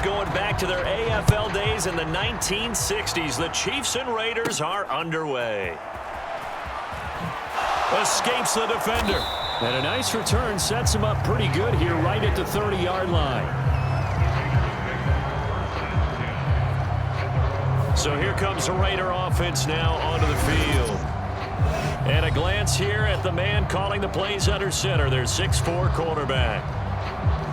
going back to their AFL days in the 1960s. The Chiefs and Raiders are underway. Escapes the defender. And a nice return sets him up pretty good here right at the 30-yard line. So here comes the Raider offense now onto the field. And a glance here at the man calling the plays under center, their 6'4" quarterback.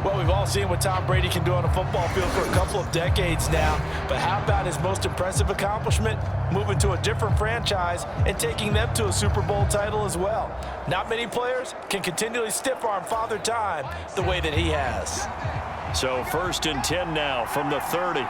Well, we've all seen what Tom Brady can do on a football field for a couple of decades now. But how about his most impressive accomplishment? Moving to a different franchise and taking them to a Super Bowl title as well. Not many players can continually stiff-arm Father Time the way that he has. So 1st and 10 now from the 30.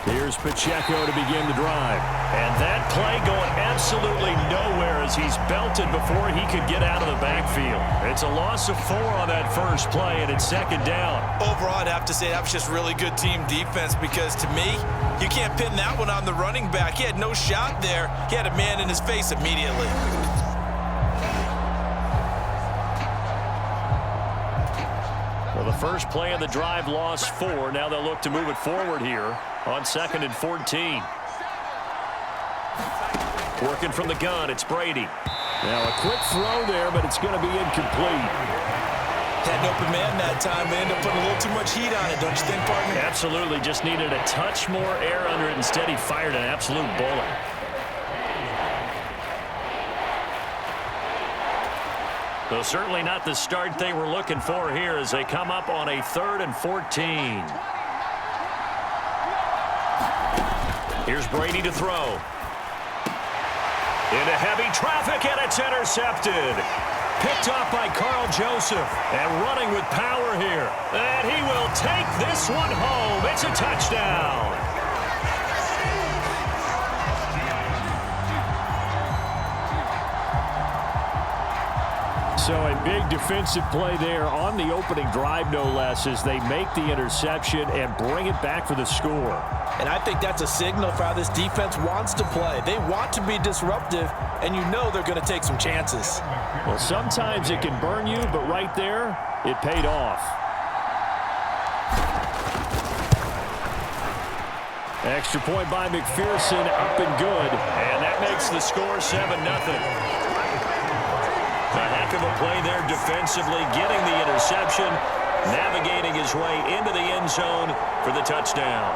Here's Pacheco to begin the drive. And that play going absolutely nowhere as he's belted before he could get out of the backfield. It's a loss of 4 on that first play, and it's 2nd down. Overall, I'd have to say that was just really good team defense because, to me, you can't pin that one on the running back. He had no shot there. He had a man in his face immediately. Well, the first play of the drive lost 4. Now they'll look to move it forward here on 2nd and 14. Working from the gun, it's Brady. Now a quick throw there, but it's going to be incomplete. Had an open man that time. They ended up putting a little too much heat on it, don't you think, partner? Absolutely. Just needed a touch more air under it. Instead, he fired an absolute bullet. Though certainly not the start they were looking for here as they come up on a 3rd and 14. Here's Brady to throw. Into heavy traffic, and it's intercepted. Picked off by Carl Joseph, and running with power here. And he will take this one home. It's a touchdown. So a big defensive play there on the opening drive, no less, as they make the interception and bring it back for the score. And I think that's a signal for how this defense wants to play. They want to be disruptive, and you know they're going to take some chances. Well, sometimes it can burn you, but right there, it paid off. Extra point by McPherson, up and good. And that makes the score 7-0. A heck of a play there defensively, getting the interception, navigating his way into the end zone for the touchdown.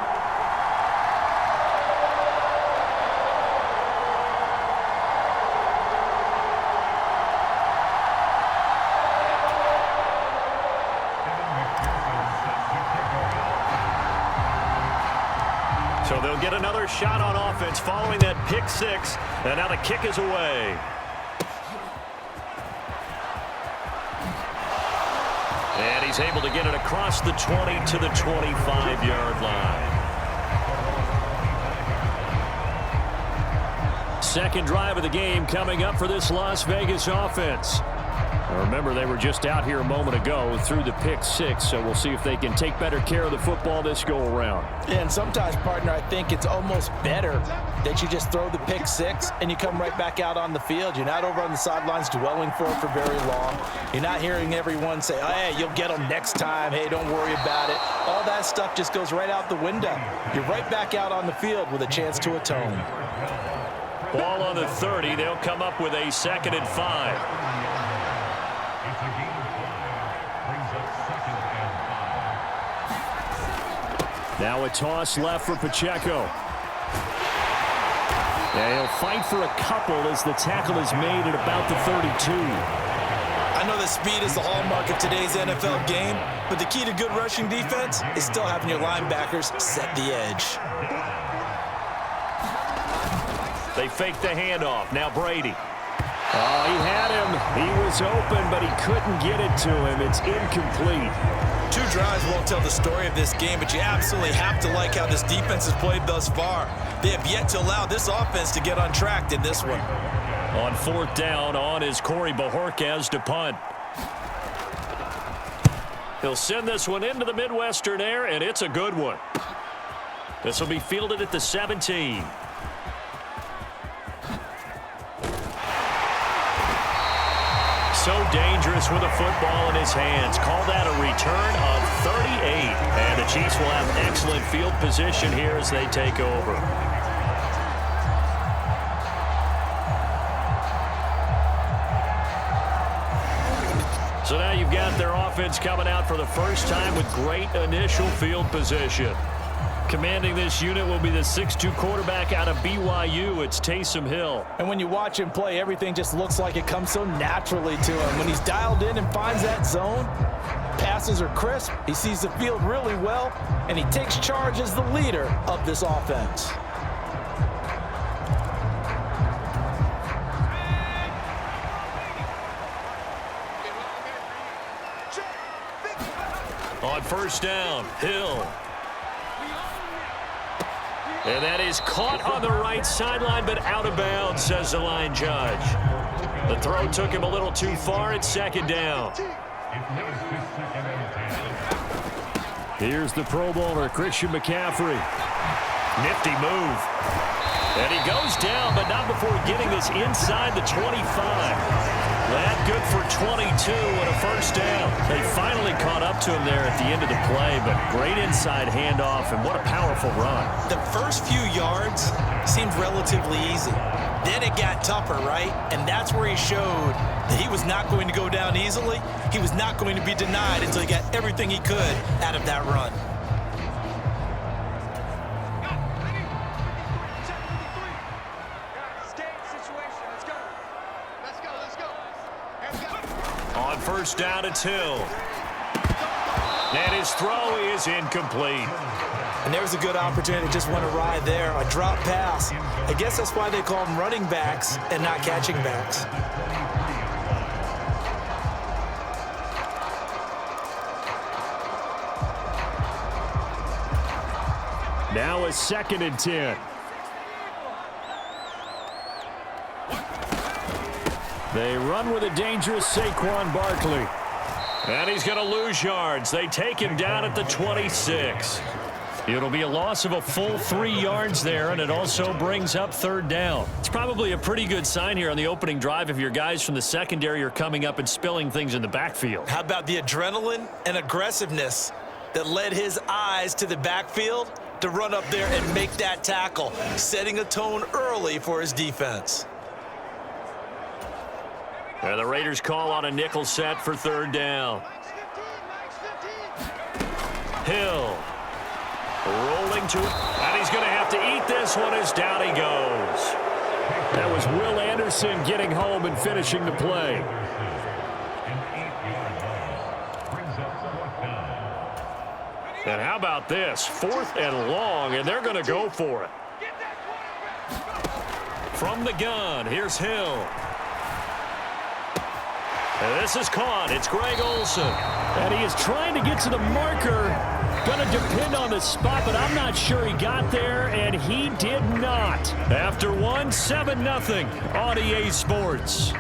So they'll get another shot on offense following that pick 6, and now the kick is away. And he's able to get it across the 20 to the 25-yard line. Second drive of the game coming up for this Las Vegas offense. Now remember, they were just out here a moment ago through the pick 6, so we'll see if they can take better care of the football this go-around. Yeah, and sometimes, partner, I think it's almost better that you just throw the pick 6 and you come right back out on the field. You're not over on the sidelines dwelling for it for very long. You're not hearing everyone say, oh, hey, you'll get them next time. Hey, don't worry about it. All that stuff just goes right out the window. You're right back out on the field with a chance to atone. Ball on the 30. They'll come up with a 2nd and 5. Now a toss left for Pacheco. Yeah, he'll fight for a couple as the tackle is made at about the 32. I know that speed is the hallmark of today's NFL game, but the key to good rushing defense is still having your linebackers set the edge. They fake the handoff. Now Brady. Oh, he had him. He was open, but he couldn't get it to him. It's incomplete. 2 drives won't tell the story of this game, but you absolutely have to like how this defense has played thus far. They have yet to allow this offense to get untracked in this one. On 4th down, on is Corey Bojorquez to punt. He'll send this one into the Midwestern air, and it's a good one. This will be fielded at the 17. so dangerous with a football in his hands. Call that a return of 38. And the Chiefs will have excellent field position here as they take over. So now you've got their offense coming out for the first time with great initial field position. Commanding this unit will be the 6'2 quarterback out of BYU. It's Taysom Hill. And when you watch him play, everything just looks like it comes so naturally to him. When he's dialed in and finds that zone, passes are crisp, he sees the field really well, and he takes charge as the leader of this offense. On first down, Hill. And that is caught on the right sideline, but out of bounds, says the line judge. The throw took him a little too far. It's second down. Here's the Pro Bowler, Christian McCaffrey. Nifty move. And he goes down, but not before getting this inside the 25. That good for 22 and a first down. They finally caught up to him there at the end of the play, but great inside handoff, and what a powerful run. The first few yards seemed relatively easy. Then it got tougher, right? And that's where he showed that he was not going to go down easily. He was not going to be denied until he got everything he could out of that run. On first down, it's Hill. And his throw is incomplete. And there's a good opportunity. Just went awry there. A drop pass. I guess that's why they call them running backs and not catching backs. Now a 2nd and 10. They run with a dangerous Saquon Barkley. And he's going to lose yards. They take him down at the 26. It'll be a loss of a full 3 yards there, and it also brings up third down. It's probably a pretty good sign here on the opening drive if your guys from the secondary are coming up and spilling things in the backfield. How about the adrenaline and aggressiveness that led his eyes to the backfield to run up there and make that tackle, setting a tone early for his defense. And the Raiders call on a nickel set for third down. Hill rolling to it, and he's going to have to eat this one as down he goes. That was Will Anderson getting home and finishing the play. And how about this? 4th and long, and they're going to go for it. From the gun, here's Hill. And this is caught. It's Greg Olsen. And he is trying to get to the marker. Going to depend on the spot, but I'm not sure he got there, and he did not. After one, 7-0 on EA Sports.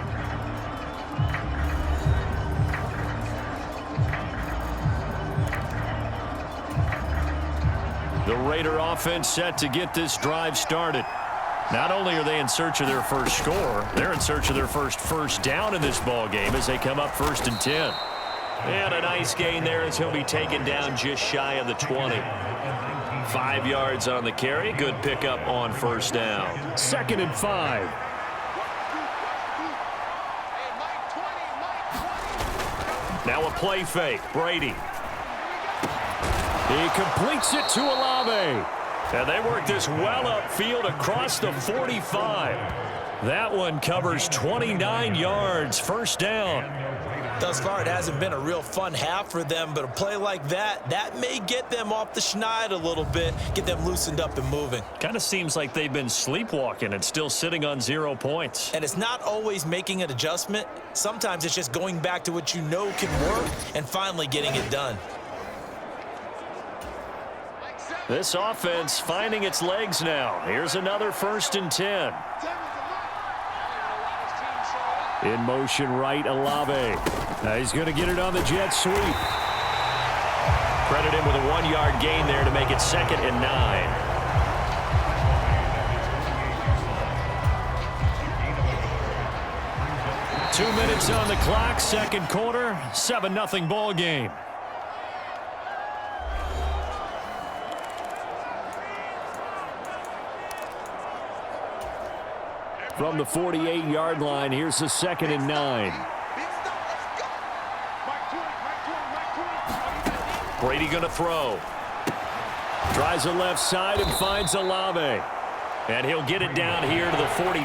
The Raider offense set to get this drive started. Not only are they in search of their first score, they're in search of their first down in this ball game as they come up 1st and 10. And a nice gain there as he'll be taken down just shy of the 20. 5 yards on the carry. Good pickup on first down. 2nd and 5. Now a play fake. Brady. He completes it to Olave. And they work this well upfield across the 45. That one covers 29 yards. First down. Thus far, it hasn't been a real fun half for them, but a play like that may get them off the schneid a little bit, get them loosened up and moving. Kind of seems like they've been sleepwalking and still sitting on 0 points. And it's not always making an adjustment. Sometimes it's just going back to what you know can work and finally getting it done. This offense finding its legs now. Here's another 1st and 10. In motion right, Olave. Now he's going to get it on the jet sweep. Credit him with a 1-yard gain there to make it 2nd and 9. 2 minutes on the clock, second quarter, 7-0 ball game. From the 48-yard line, here's the 2nd and 9. Brady going to throw. Tries the left side and finds Olave. And he'll get it down here to the 43.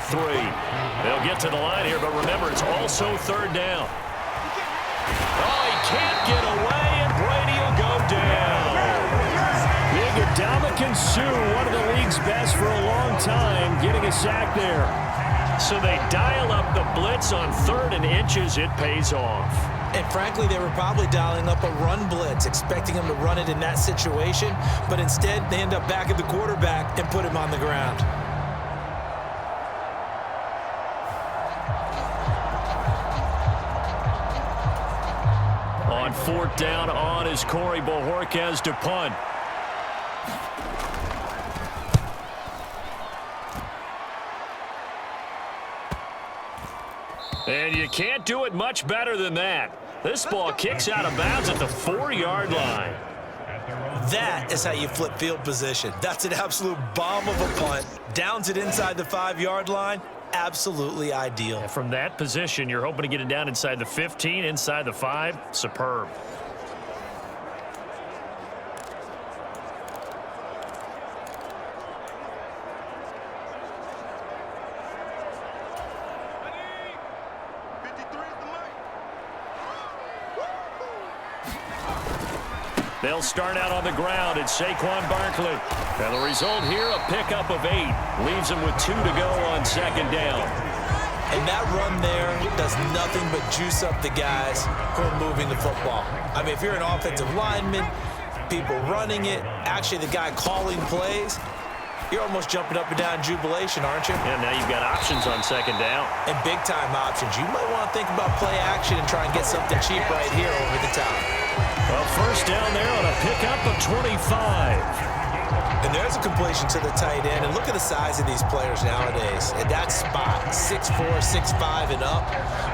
They'll get to the line here, but remember, it's also third down. Oh, he can't get away, and Brady will go down. Big Ndamukong Suh, one of the league's best for a long time, getting a sack there. So they dial up the blitz on 3rd and inches. It pays off. And frankly, they were probably dialing up a run blitz, expecting him to run it in that situation. But instead, they end up back at the quarterback and put him on the ground. On 4th down on is Corey Bojorquez to punt. And you can't do it much better than that. This ball kicks out of bounds at the 4-yard line. That is how you flip field position. That's an absolute bomb of a punt. Downs it inside the 5-yard line. Absolutely ideal. And from that position, you're hoping to get it down inside the 15, inside the 5. Superb. They'll start out on the ground. It's Saquon Barkley. And the result here, a pickup of 8. Leaves them with 2 to go on 2nd down. And that run there does nothing but juice up the guys who are moving the football. I mean, if you're an offensive lineman, people running it, actually the guy calling plays, you're almost jumping up and down in jubilation, aren't you? Yeah, now you've got options on 2nd down. And big-time options. You might want to think about play action and try and get something cheap right here over the top. Well, first down there on a pickup of 25. And there's a completion to the tight end. And look at the size of these players nowadays. At that spot, 6'4", 6'5", and up.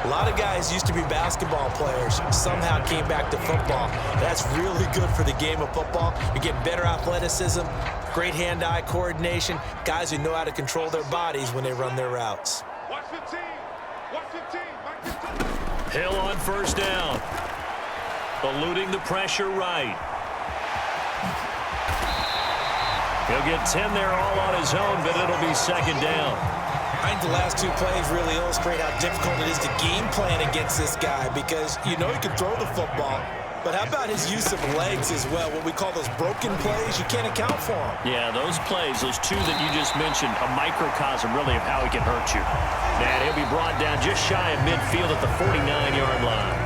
A lot of guys used to be basketball players, somehow came back to football. That's really good for the game of football. You're getting better athleticism, great hand-eye coordination, guys who know how to control their bodies when they run their routes. Watch the team. Watch the team. Hill on first down. Eluding the pressure right. He'll get 10 there all on his own, but it'll be 2nd down. I think the last 2 plays really illustrate how difficult it is to game plan against this guy because you know he can throw the football, but how about his use of legs as well? What we call those broken plays, you can't account for them. Yeah, those plays, those 2 that you just mentioned, a microcosm really of how he can hurt you. And he'll be brought down just shy of midfield at the 49-yard line.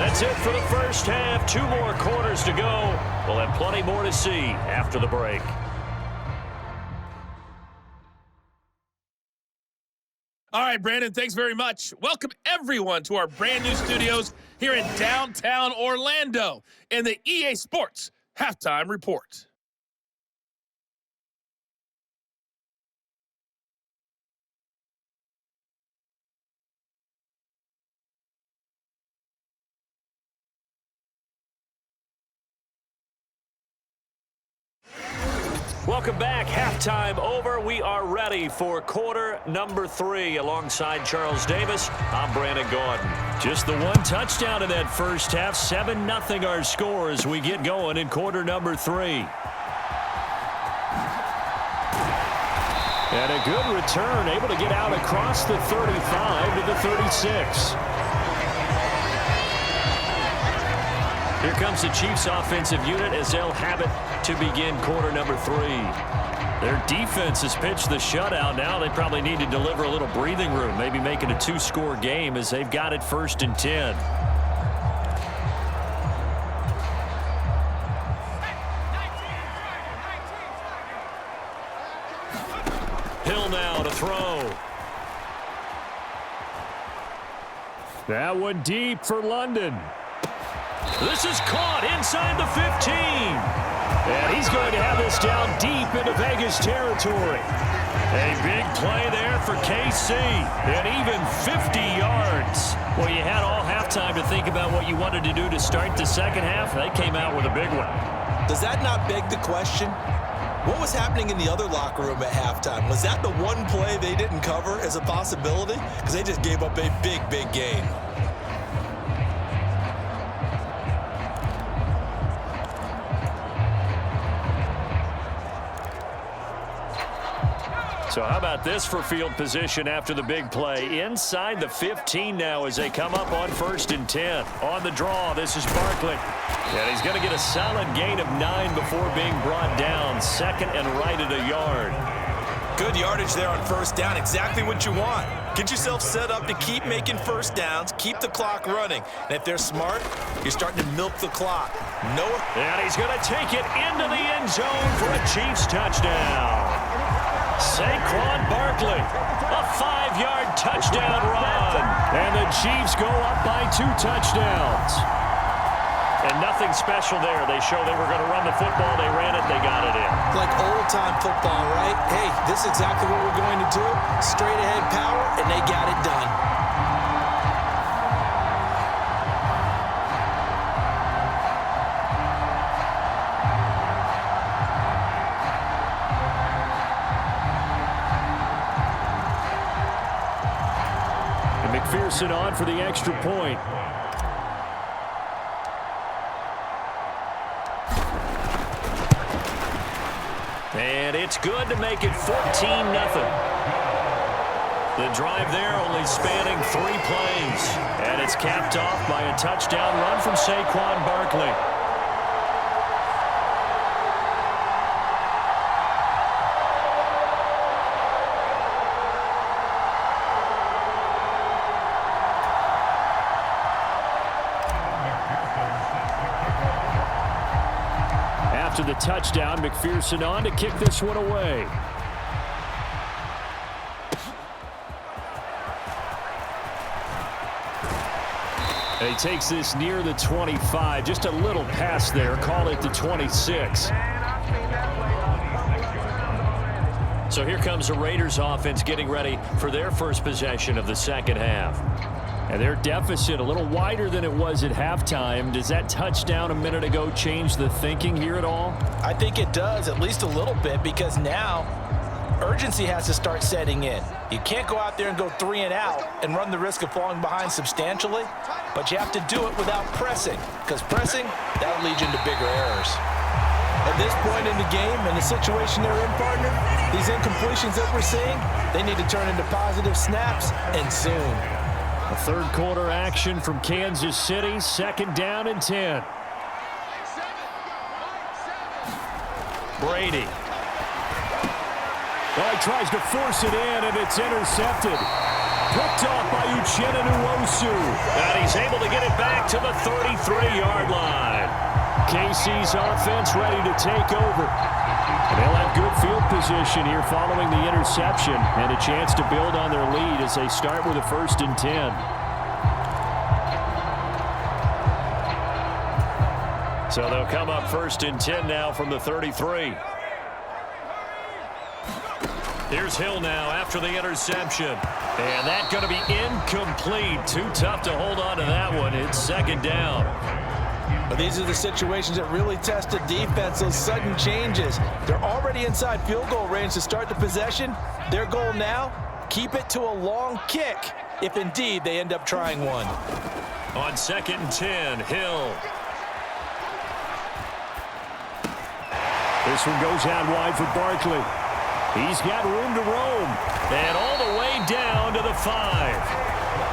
That's it for the first half. 2 more quarters to go. We'll have plenty more to see after the break. All right, Brandon, thanks very much. Welcome, everyone, to our brand new studios here in downtown Orlando in the EA Sports Halftime Report. Welcome back. Halftime over. We are ready for quarter number 3. Alongside Charles Davis, I'm Brandon Gaudin. Just the 1 touchdown in that first half. 7-0 our score as we get going in quarter number 3. And a good return, able to get out across the 35 to the 36. Here comes the Chiefs offensive unit as they'll have it to begin quarter number 3. Their defense has pitched the shutout. Now they probably need to deliver a little breathing room, maybe make it a 2-score game as they've got it 1st and 10. Hill now to throw. That one deep for London. This is caught inside the 15. And he's going to have this down deep into Vegas territory. A big play there for KC. And even 50 yards. Well, you had all halftime to think about what you wanted to do to start the second half. They came out with a big one. Does that not beg the question? What was happening in the other locker room at halftime? Was that the one play they didn't cover as a possibility? Because they just gave up a big, big gain. So how about this for field position after the big play? Inside the 15 now as they come up on 1st and 10. On the draw, this is Barkley. And he's going to get a solid gain of 9 before being brought down. Second and right at a yard. Good yardage there on 1st down. Exactly what you want. Get yourself set up to keep making 1st downs, keep the clock running. And if they're smart, you're starting to milk the clock. Noah. And he's going to take it into the end zone for a Chiefs touchdown. Saquon Barkley, a 5-yard touchdown run. And the Chiefs go up by 2 touchdowns. And nothing special there. They show they were going to run the football. They ran it. They got it in. Like old-time football, right? Hey, this is exactly what we're going to do. Straight-ahead power, and they got it done. McPherson on for the extra point. And it's good to make it 14-0. The drive there only spanning 3 plays. And it's capped off by a touchdown run from Saquon Barkley. After the touchdown, McPherson on to kick this one away. And he takes this near the 25. Just a little pass there. Call it the 26. So here comes the Raiders offense getting ready for their first possession of the second half. And their deficit a little wider than it was at halftime. Does that touchdown a minute ago change the thinking here at all? I think it does, at least a little bit, because now urgency has to start setting in. You can't go out there and go 3 and out and run the risk of falling behind substantially, but you have to do it without pressing, because pressing, that'll lead you into bigger errors. At this point in the game and the situation they're in, partner, these incompletions that we're seeing, they need to turn into positive snaps, and soon. A third quarter action from Kansas City, 2nd down and 10. Brady. Oh, he tries to force it in, and it's intercepted. Picked off by Uchenna Nwosu. And he's able to get it back to the 33-yard line. KC's offense ready to take over. And they'll have good field position here following the interception and a chance to build on their lead as they start with a 1st and 10. So they'll come up 1st and 10 now from the 33. Here's Hill now after the interception. And that's going to be incomplete. Too tough to hold on to that one. It's 2nd down. But these are the situations that really test a defense, those sudden changes. They're already inside field goal range to start the possession. Their goal now, keep it to a long kick, if indeed they end up trying one. On 2nd and 10, Hill. This one goes out wide for Barkley. He's got room to roam. And all the way down to the 5.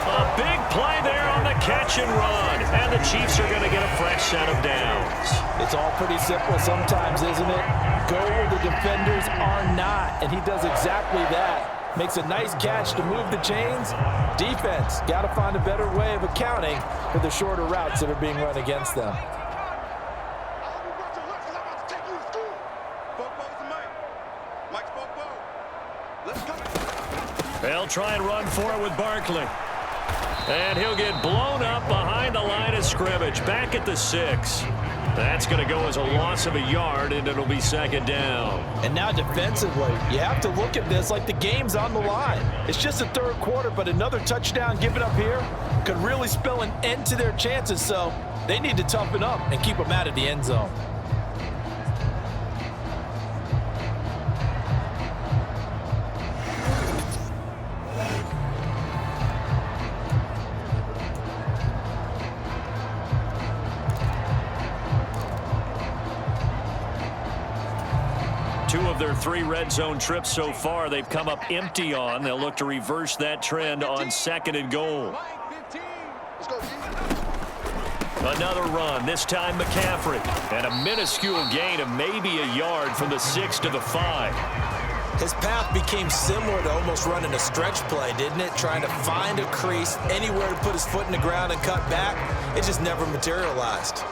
A big play there on the catch and run. And the Chiefs are going to get a fresh set of downs. It's all pretty simple sometimes, isn't it? Go where the defenders are not. And he does exactly that. Makes a nice catch to move the chains. Defense, got to find a better way of accounting for the shorter routes that are being run against them. They'll try and run for it with Barkley. And he'll get blown up behind the line of scrimmage. scrimmage, back at the 6. That's going to go as a loss of a yard, and it'll be second down. And now defensively, you have to look at this like the game's on the line. It's just the third quarter, but another touchdown given up here could really spell an end to their chances, so they need to toughen up and keep them out of the end zone. Two of their 3 red zone trips so far, they've come up empty on. They'll look to reverse that trend on 2nd and goal. Another run, this time McCaffrey. And a minuscule gain of maybe a yard from the 6 to the 5. His path became similar to almost running a stretch play, didn't it? Trying to find a crease, anywhere to put his foot in the ground and cut back. It just never materialized.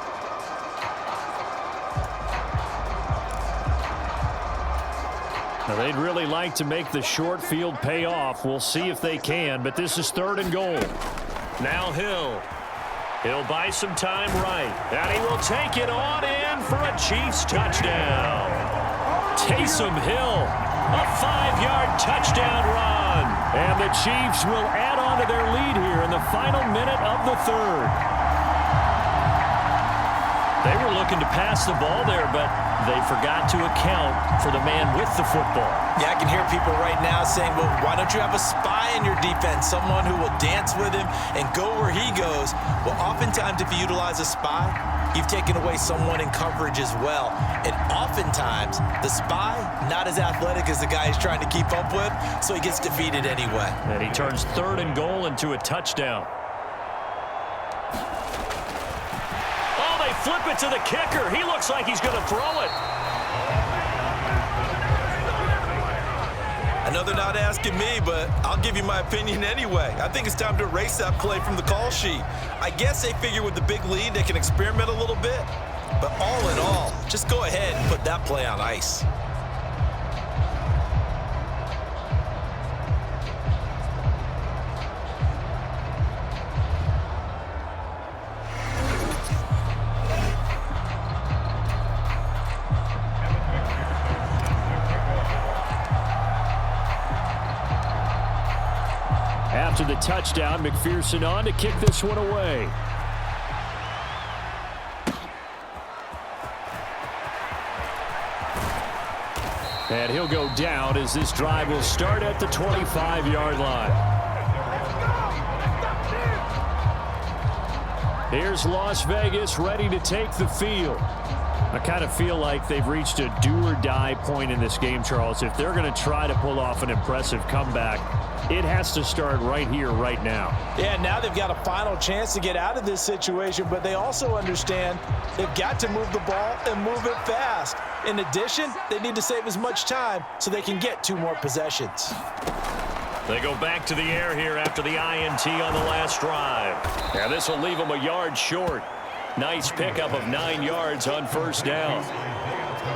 Now, they'd really like to make the short field pay off. We'll see if they can, but this is 3rd and goal. Now Hill. He'll buy some time right, and he will take it on in for a Chiefs touchdown. Taysom Hill, a 5-yard touchdown run. And the Chiefs will add on to their lead here in the final minute of the 3rd. They were looking to pass the ball there, but they forgot to account for the man with the football. Yeah, I can hear people right now saying, well, why don't you have a spy in your defense, someone who will dance with him and go where he goes? Well, oftentimes if you utilize a spy, you've taken away someone in coverage as well. And oftentimes, the spy, not as athletic as the guy he's trying to keep up with, so he gets defeated anyway. And he turns 3rd and goal into a touchdown. Flip it to the kicker. He looks like he's going to throw it. I know they're not asking me, but I'll give you my opinion anyway. I think it's time to erase that play from the call sheet. I guess they figure with the big lead they can experiment a little bit. But all in all, just go ahead and put that play on ice. After the touchdown, McPherson on to kick this one away. And he'll go down as this drive will start at the 25-yard line. Here's Las Vegas ready to take the field. I kind of feel like they've reached a do-or-die point in this game, Charles. If they're going to try to pull off an impressive comeback, it has to start right here, right now. Yeah, now they've got a final chance to get out of this situation, but they also understand they've got to move the ball and move it fast. In addition, they need to save as much time so they can get 2 more possessions. They go back to the air here after the INT on the last drive. Now this will leave them a yard short. Nice pickup of 9 yards on 1st down.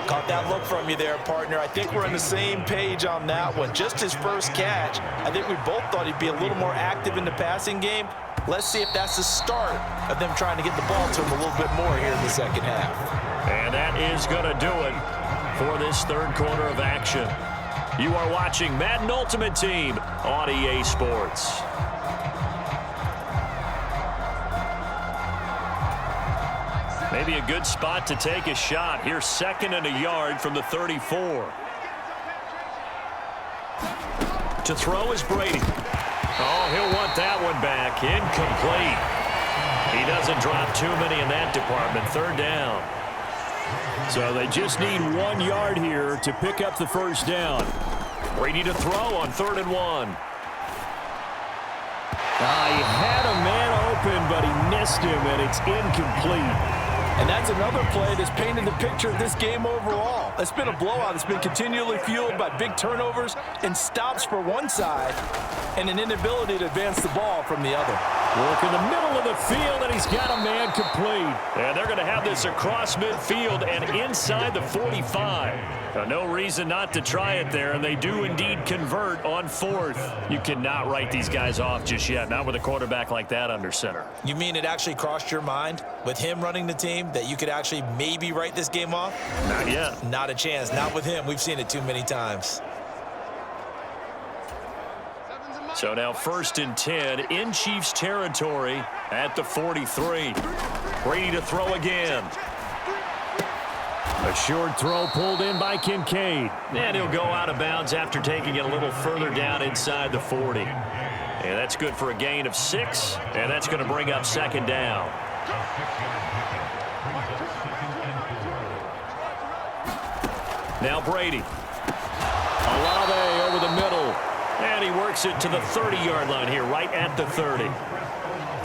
Caught that look from you there, partner. I think we're on the same page on that one. Just his first catch. I think we both thought he'd be a little more active in the passing game. Let's see if that's the start of them trying to get the ball to him a little bit more here in the second half. And that is going to do it for this 3rd quarter of action. You are watching Madden Ultimate Team on EA Sports. Maybe a good spot to take a shot. Here's 2nd and a yard from the 34. To throw is Brady. Oh, he'll want that one back. Incomplete. He doesn't drop too many in that department. 3rd down. So they just need 1 yard here to pick up the 1st down. Brady to throw on 3rd and 1. He had a man open, but he missed him, and it's incomplete. And that's another play that's painted the picture of this game overall. It's been a blowout. It's been continually fueled by big turnovers and stops for one side and an inability to advance the ball from the other. Working the middle of the field, and he's got a man complete. And they're going to have this across midfield and inside the 45. No reason not to try it there, and they do indeed convert on 4th. You cannot write these guys off just yet, not with a quarterback like that under center. You mean it actually crossed your mind with him running the team that you could actually maybe write this game off? Not yet. Not a chance. Not with him. We've seen it too many times. So now 1st and 10 in Chiefs territory at the 43. Brady to throw again. A short throw pulled in by Kincaid. And he'll go out of bounds after taking it a little further down inside the 40. And that's good for a gain of 6. And that's going to bring up 2nd down. Now Brady. Olave over the middle. And he works it to the 30-yard line here, right at the 30.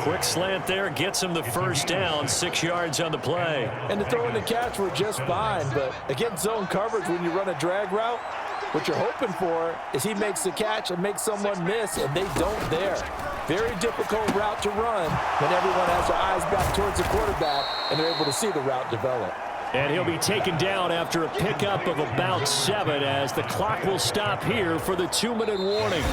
Quick slant there, gets him the 1st down, 6 yards on the play. And the throw and the catch were just fine, but against zone coverage when you run a drag route, what you're hoping for is he makes the catch and makes someone miss, and they don't there. Very difficult route to run when everyone has their eyes back towards the quarterback and they're able to see the route develop. And he'll be taken down after a pickup of about 7 as the clock will stop here for the 2-minute warning.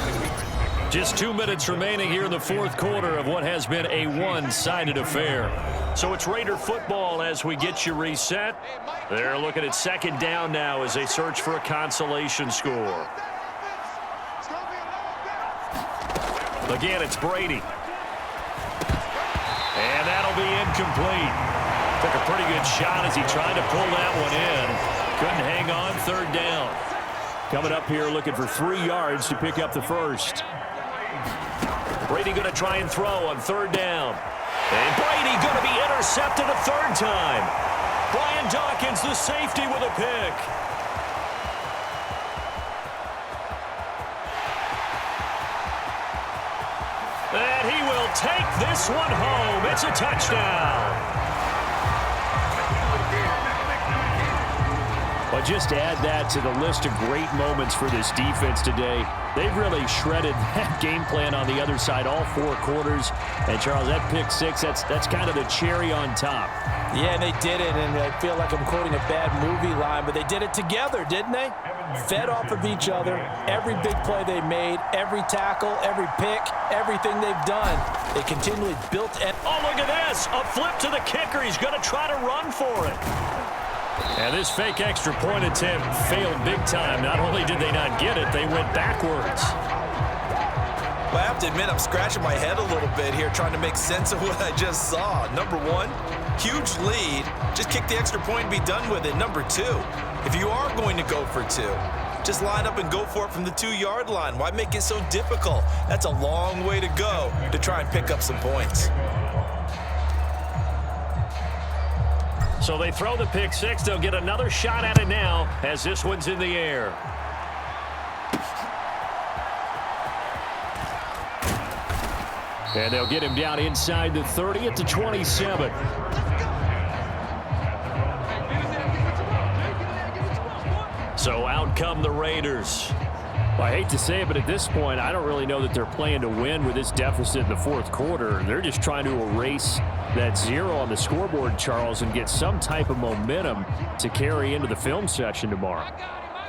Just 2 minutes remaining here in the 4th quarter of what has been a one-sided affair. So it's Raider football as we get you reset. They're looking at 2nd down now as they search for a consolation score. Again, it's Brady. And that'll be incomplete. Took a pretty good shot as he tried to pull that one in. Couldn't hang on, 3rd down. Coming up here looking for 3 yards to pick up the 1st. Brady going to try and throw on 3rd down. And Brady going to be intercepted a 3rd time. Brian Dawkins, the safety, with a pick. And he will take this one home. It's a touchdown. But just add that to the list of great moments for this defense today. They've really shredded that game plan on the other side all 4 quarters. And, Charles, that pick 6, that's kind of the cherry on top. Yeah, and they did it, and I feel like I'm quoting a bad movie line, but they did it together, didn't they? Fed off of each other. Every big play they made, every tackle, every pick, everything they've done, they continually built. Oh, look at this. A flip to the kicker. He's going to try to run for it. And this fake extra point attempt failed big time. Not only did they not get it, they went backwards. Well, I have to admit, I'm scratching my head a little bit here trying to make sense of what I just saw. Number 1, huge lead. Just kick the extra point and be done with it. Number 2, if you are going to go for 2, just line up and go for it from the 2-yard line. Why make it so difficult? That's a long way to go to try and pick up some points. So they throw the pick 6. They'll get another shot at it now as this one's in the air. And they'll get him down inside the 30 at the 27. So out come the Raiders. Well, I hate to say it, but at this point, I don't really know that they're playing to win with this deficit in the 4th quarter. They're just trying to erase that 0 on the scoreboard, Charles, and get some type of momentum to carry into the film session tomorrow.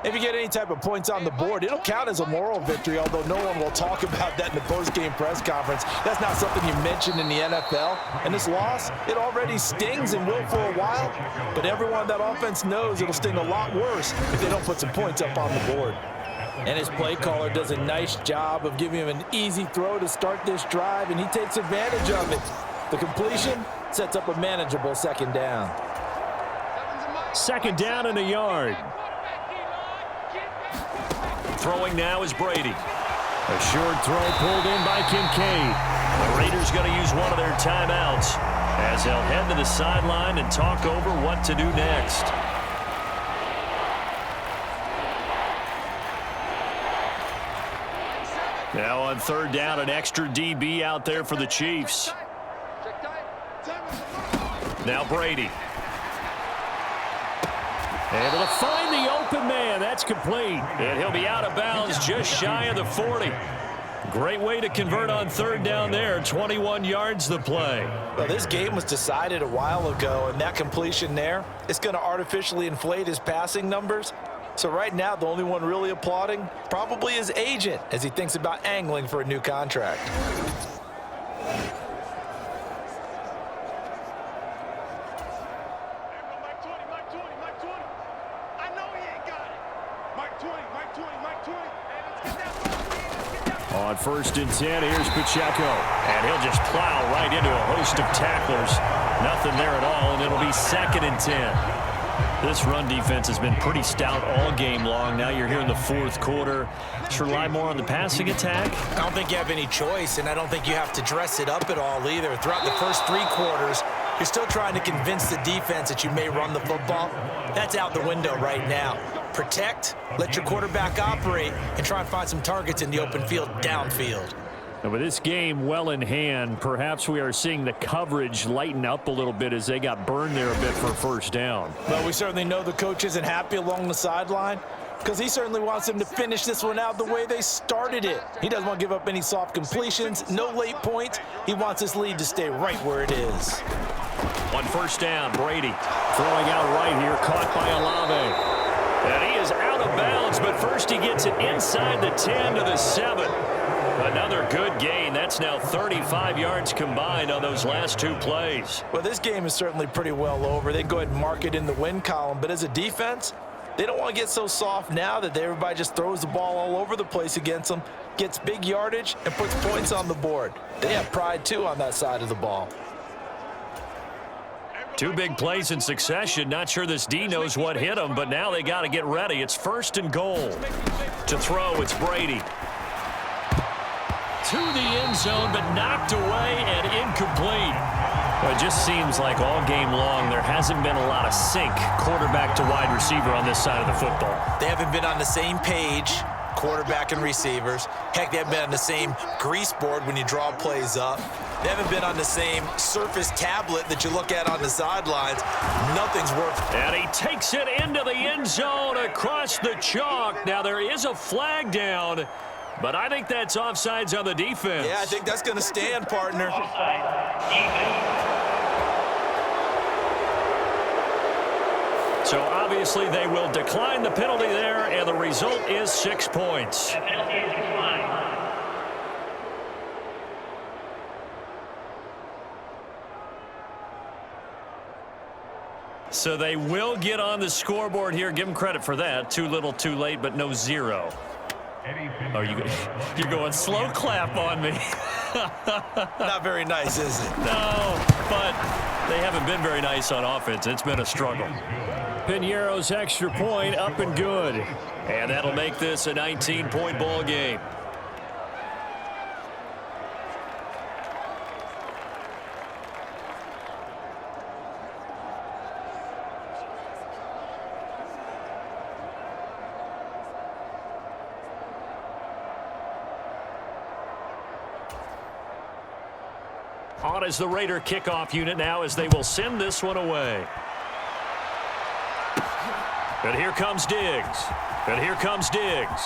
If you get any type of points on the board, it'll count as a moral victory, although no one will talk about that in the post-game press conference. That's not something you mentioned in the NFL. And this loss, it already stings and will for a while, but everyone on that offense knows it'll sting a lot worse if they don't put some points up on the board. And his play caller does a nice job of giving him an easy throw to start this drive, and he takes advantage of it. The completion sets up a manageable 2nd down. 2nd down and a yard. Throwing now is Brady. A short throw pulled in by Kincaid. The Raiders going to use one of their timeouts as they'll head to the sideline and talk over what to do next. Now on 3rd down, an extra DB out there for the Chiefs. Now Brady. Able to find the open man. That's complete. And he'll be out of bounds just shy of the 40. Great way to convert on third down there. 21 yards the play. Well, this game was decided a while ago, and that completion there is going to artificially inflate his passing numbers. So right now, the only one really applauding probably his agent as he thinks about angling for a new contract. On 1st and 10, here's Pacheco. And he'll just plow right into a host of tacklers. Nothing there at all, and it'll be 2nd and 10. This run defense has been pretty stout all game long. Now you're here in the 4th quarter. Should rely more on the passing attack? I don't think you have any choice, and I don't think you have to dress it up at all either. Throughout the first 3 quarters, you're still trying to convince the defense that you may run the football. That's out the window right now. Protect, let your quarterback operate, and try and find some targets in the open field downfield. And with this game well in hand, perhaps we are seeing the coverage lighten up a little bit as they got burned there a bit for 1st down. Well, we certainly know the coach isn't happy along the sideline because he certainly wants them to finish this one out the way they started it. He doesn't want to give up any soft completions, no late points. He wants this lead to stay right where it is. On 1st down, Brady throwing out right here, caught by Olave. And he is out of bounds, but first he gets it inside the 10 to the 7. Another good gain. That's now 35 yards combined on those last 2 plays. Well, this game is certainly pretty well over. They can go ahead and mark it in the win column, but as a defense, they don't want to get so soft now that everybody just throws the ball all over the place against them, gets big yardage, and puts points on the board. They have pride, too, on that side of the ball. 2 big plays in succession. Not sure this D knows what hit him, but now they got to get ready. It's 1st and goal. To throw, it's Brady. To the end zone, but knocked away and incomplete. Well, it just seems like all game long there hasn't been a lot of sync quarterback to wide receiver on this side of the football. They haven't been on the same page, quarterback and receivers. Heck, they haven't been on the same grease board when you draw plays up. They haven't been on the same surface tablet that you look at on the sidelines. Nothing's worked. And he takes it into the end zone across the chalk. Now there is a flag down, but I think that's offsides on the defense. Yeah, I think that's going to stand, partner. So obviously they will decline the penalty there, and the result is 6 points. So they will get on the scoreboard here. Give them credit for that. Too little, too late, but no 0. Oh, you're going slow clap on me. Not very nice, is it? No, but they haven't been very nice on offense. It's been a struggle. Piñeiro's extra point up and good. And that'll make this a 19-point ball game. On as the Raider kickoff unit now as they will send this one away. And here comes Diggs. And here comes Diggs.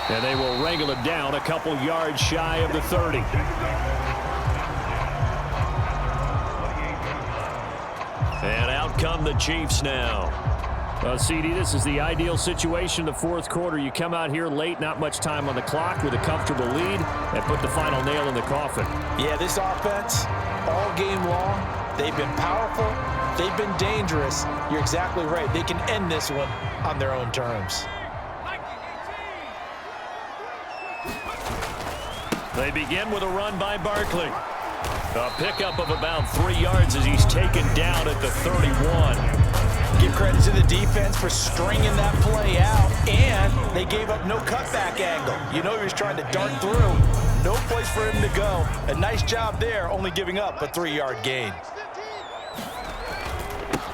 And they will wrangle it down a couple yards shy of the 30. And out come the Chiefs now. CD, this is the ideal situation, the 4th quarter. You come out here late, not much time on the clock with a comfortable lead, and put the final nail in the coffin. Yeah, this offense, all game long, they've been powerful, they've been dangerous. You're exactly right. They can end this one on their own terms. They begin with a run by Barkley. A pickup of about 3 yards as he's taken down at the 31. Give credit to the defense for stringing that play out, and they gave up no cutback angle. You know he was trying to dart through. No place for him to go. A nice job there, only giving up a 3-yard gain.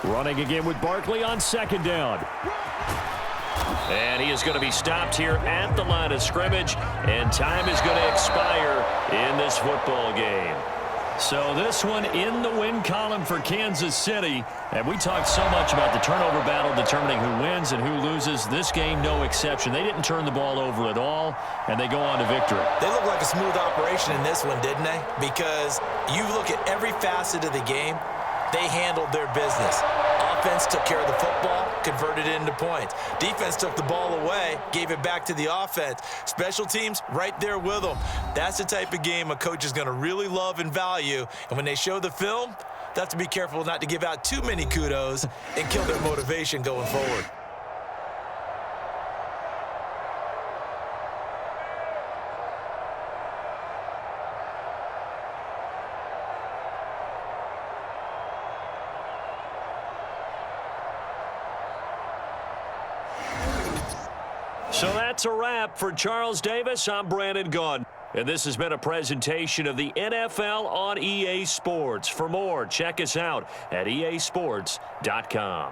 Running again with Barkley on 2nd down. And he is going to be stopped here at the line of scrimmage, and time is going to expire in this football game. So this one in the win column for Kansas City. And we talked so much about the turnover battle determining who wins and who loses. This game, no exception. They didn't turn the ball over at all, and they go on to victory. They look like a smooth operation in this one, didn't they? Because you look at every facet of the game, they handled their business. Offense took care of the football, converted it into points. Defense took the ball away, gave it back to the offense. Special teams, right there with them. That's the type of game a coach is going to really love and value. And when they show the film, they have to be careful not to give out too many kudos and kill their motivation going forward. So that's a wrap for Charles Davis. I'm Brandon Gaudin. And this has been a presentation of the NFL on EA Sports. For more, check us out at easports.com.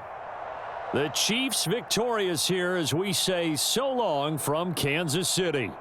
The Chiefs victorious here as we say so long from Kansas City.